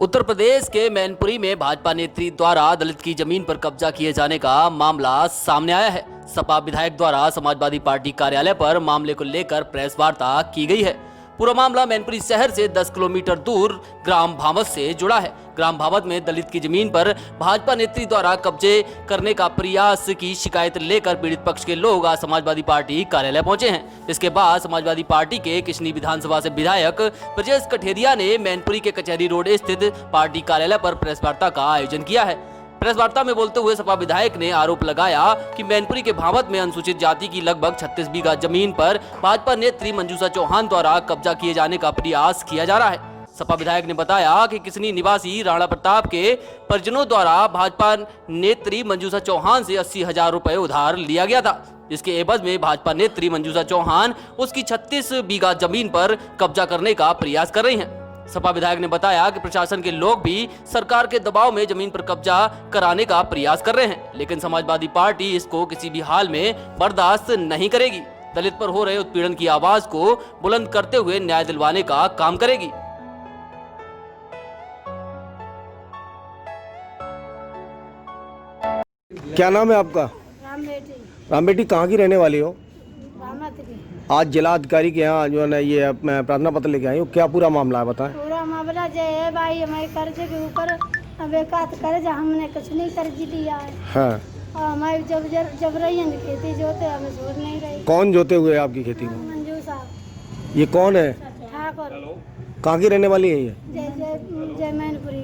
उत्तर प्रदेश के मैनपुरी में भाजपा नेत्री द्वारा दलित की जमीन पर कब्जा किए जाने का मामला सामने आया है। सपा विधायक द्वारा समाजवादी पार्टी कार्यालय पर मामले को लेकर प्रेस वार्ता की गई है। पूरा मामला मैनपुरी शहर से 10 किलोमीटर दूर ग्राम भामत से जुड़ा है। ग्राम भामत में दलित की जमीन पर भाजपा नेत्री द्वारा कब्जे करने का प्रयास की शिकायत लेकर पीड़ित पक्ष के लोग आज समाजवादी पार्टी कार्यालय पहुंचे हैं। इसके बाद समाजवादी पार्टी के किशनी विधानसभा से विधायक ब्रजेश कठेरिया ने मैनपुरी के कचहरी रोड स्थित पार्टी कार्यालय पर प्रेस वार्ता का आयोजन किया है। प्रेस वार्ता में बोलते हुए सपा विधायक ने आरोप लगाया कि मैनपुरी के भामत में अनुसूचित जाति की लगभग 36 बीघा जमीन पर भाजपा नेत्री मंजूषा चौहान द्वारा कब्जा किए जाने का प्रयास किया जा रहा है। सपा विधायक ने बताया कि किसनी निवासी राणा प्रताप के परिजनों द्वारा भाजपा नेत्री मंजूषा चौहान से 80,000 रुपए उधार लिया गया था। इसके एवज में भाजपा नेत्री मंजूषा चौहान उसकी 36 बीघा जमीन पर कब्जा करने का प्रयास कर रही हैं। सपा विधायक ने बताया कि प्रशासन के लोग भी सरकार के दबाव में जमीन पर कब्जा कराने का प्रयास कर रहे हैं, लेकिन समाजवादी पार्टी इसको किसी भी हाल में बर्दाश्त नहीं करेगी। दलित पर हो रहे उत्पीड़न की आवाज को बुलंद करते हुए न्याय दिलवाने का काम करेगी। क्या नाम है आपका? राम बेटी, कहाँ की रहने वाली हो? आज जिला अधिकारी के यहाँ जो है ना ये प्रार्थना पत्र लेके आई हो, क्या पूरा मामला है बताएं? पूरा मामला जो है भाई, हमारे कर्ज के ऊपर कर्ज हमने कुछ नहीं कर्ज दिया है। हाँ। और हमारी जब रही है खेती जोते हमें जोत नहीं रही। कौन जोते हुए आपकी खेती को? मंजू साहब। ये कौन है? ठाकुर। कहाँ की रहने वाली है ये? जय मैनपुरी।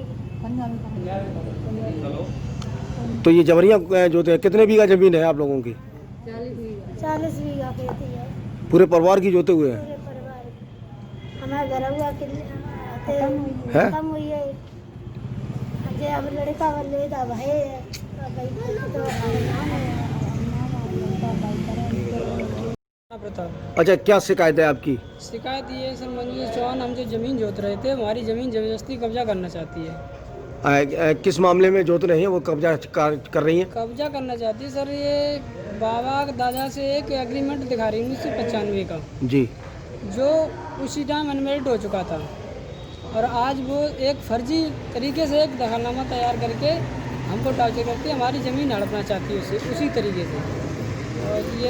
तो ये जबरिया जोते हैं। कितने बीघा जमीन है आप लोगों की? 40 बीघा खेती है। पूरे परिवार की जोते हुए हैं? पूरे परिवार। हमारे घर हुआ खत्म हुई है। अब लड़का वाले भाई अच्छा, क्या शिकायत है आपकी? शिकायत ये है सर, मंजूषा चौहान हम जो ज़मीन जोत रहे थे, हमारी ज़मीन जबरदस्ती कब्जा करना चाहती है। किस मामले में जोत रही है वो कब्जा कर रही है? कब्जा करना चाहती है सर, ये बाबा दादा से एक एग्रीमेंट दिखा रही है 1995 का जी, जो उसी टाइम अनमेरिड हो चुका था, और आज वो एक फर्जी तरीके से एक दखलनामा तैयार करके हमको टॉर्चर करके हमारी ज़मीन हड़पना चाहती है उसी तरीके से। और ये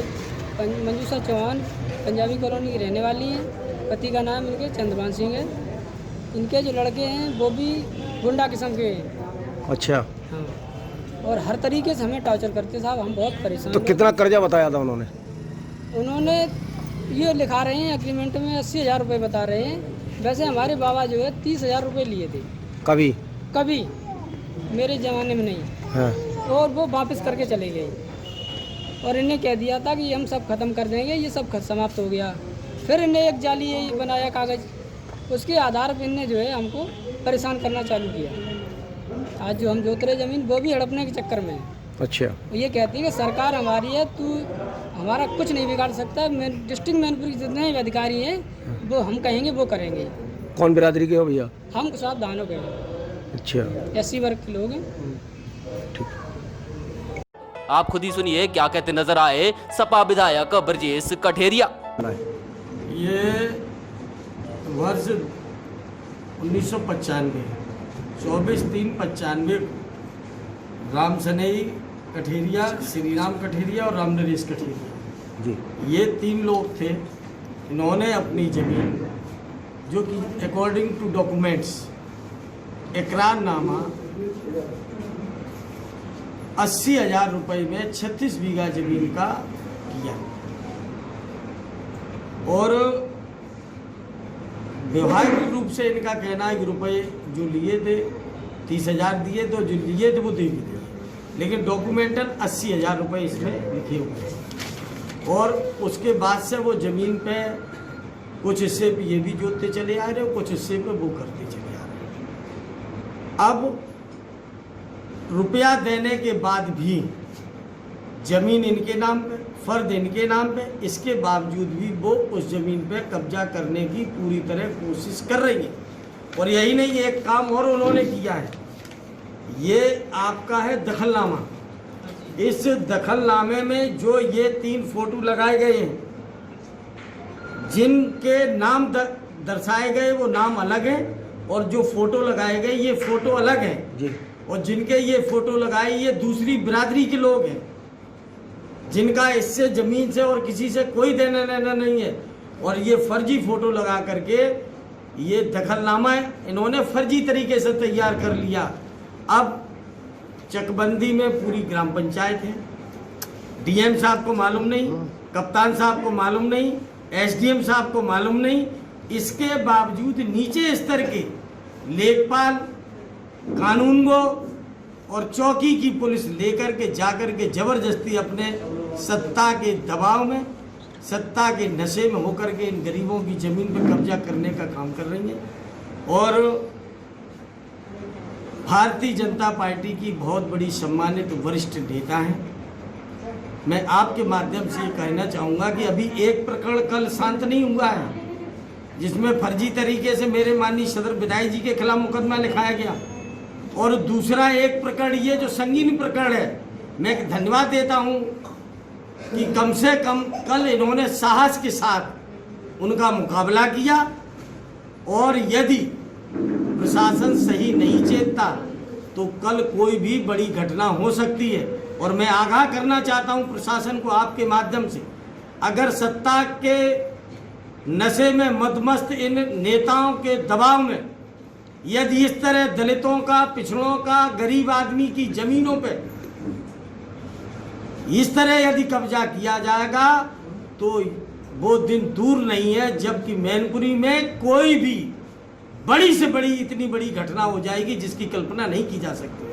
मंजूषा चौहान पंजाबी कॉलोनी की रहने वाली हैं। पति का नाम इनके चंद्रभान सिंह है। इनके जो लड़के हैं वो भी गुंडा किस्म के हैं। अच्छा। हाँ, और हर तरीके से हमें टॉर्चर करते साहब, हम बहुत परेशान। तो कितना कर्जा बताया था उन्होंने? उन्होंने ये लिखा रहे हैं एग्रीमेंट में 80,000 रुपये बता रहे हैं। वैसे हमारे बाबा जो है 30,000 रुपये लिए थे। कभी मेरे ज़माने में नहीं। हाँ। और वो वापस करके चले गए, और इन्हें कह दिया था कि हम सब ख़त्म कर देंगे, ये सब समाप्त हो गया। फिर इन्हें एक जाली बनाया कागज़, उसके आधार पर इन्हें जो है हमको परेशान करना चालू किया। आज जो हम जोत रहे ज़मीन वो भी हड़पने के चक्कर में है। अच्छा। ये कहती है कि सरकार हमारी है, तू हमारा कुछ नहीं बिगाड़ सकता। डिस्ट्रिक्ट मैनपुरी के जितने भी अधिकारी हैं वो हम कहेंगे वो करेंगे। कौन बिरादरी के हो भैया? हम साहब दानों के हैं। अच्छा। SC वर्ग के लोग हैं। ठीक। आप खुद ही सुनिए क्या कहते नजर आए सपा विधायक ब्रजेश कठेरिया। ये वर्ष 1995 24/3/95 राम सनेही कठेरिया, श्री राम कठेरिया और राम नरेश कठेरिया जी, ये 3 लोग थे। इन्होंने अपनी ज़मीन जो कि अकॉर्डिंग टू डॉक्यूमेंट्स इकरारनामा 80,000 रुपये में 36 बीघा जमीन का किया, और व्यवहारिक रूप से इनका कहना है कि रुपए जो लिए थे 30,000 दिए, तो जो लिए थे वो दे भी दिए, लेकिन डॉक्यूमेंटल 80,000 रुपये इसमें लिखे हुए हैं। और उसके बाद से वो ज़मीन पे कुछ हिस्से पे ये भी जोतते चले आ रहे हो, कुछ हिस्से पे वो करते चले आ रहे हैं। अब रुपया देने के बाद भी ज़मीन इनके नाम पे, फ़र्द इनके नाम पे, इसके बावजूद भी वो उस ज़मीन पे कब्जा करने की पूरी तरह कोशिश कर रही है। और यही नहीं, एक काम और उन्होंने किया है, ये आपका है दखलनामा। इस दखलनामे में जो ये 3 फोटो लगाए गए हैं, जिनके नाम दर्शाए गए वो नाम अलग हैं, और जो फोटो लगाए गए ये फोटो अलग है जी। और जिनके ये फोटो लगाए ये दूसरी बिरादरी के लोग हैं, जिनका इससे जमीन से और किसी से कोई देना लेना नहीं है। और ये फर्जी फोटो लगा करके ये दखलनामा इन्होंने फर्जी तरीके से तैयार कर लिया। अब चकबंदी में पूरी ग्राम पंचायत है, डीएम साहब को मालूम नहीं, कप्तान साहब को मालूम नहीं, एसडीएम साहब को मालूम नहीं, इसके बावजूद नीचे स्तर के लेखपाल, कानूनगो और चौकी की पुलिस लेकर के जाकर के जबरदस्ती अपने सत्ता के दबाव में, सत्ता के नशे में होकर के इन गरीबों की जमीन पर कब्जा करने का काम कर रही है। और भारतीय जनता पार्टी की बहुत बड़ी सम्मानित वरिष्ठ नेता हैं। मैं आपके माध्यम से ये कहना चाहूँगा कि अभी एक प्रकरण कल शांत नहीं हुआ है जिसमें फर्जी तरीके से मेरे माननीय सदर विधायक जी के खिलाफ मुकदमा लिखाया गया, और दूसरा एक प्रकरण ये जो संगीन प्रकरण है। मैं धन्यवाद देता हूँ कि कम से कम कल इन्होंने साहस के साथ उनका मुकाबला किया, और यदि प्रशासन सही नहीं चेतता तो कल कोई भी बड़ी घटना हो सकती है। और मैं आगाह करना चाहता हूं प्रशासन को आपके माध्यम से, अगर सत्ता के नशे में मदमस्त इन नेताओं के दबाव में यदि इस तरह दलितों का, पिछड़ों का, गरीब आदमी की जमीनों पे इस तरह यदि कब्जा किया जाएगा तो वो दिन दूर नहीं है जबकि मैनपुरी में कोई भी बड़ी से बड़ी इतनी बड़ी घटना हो जाएगी जिसकी कल्पना नहीं की जा सकती।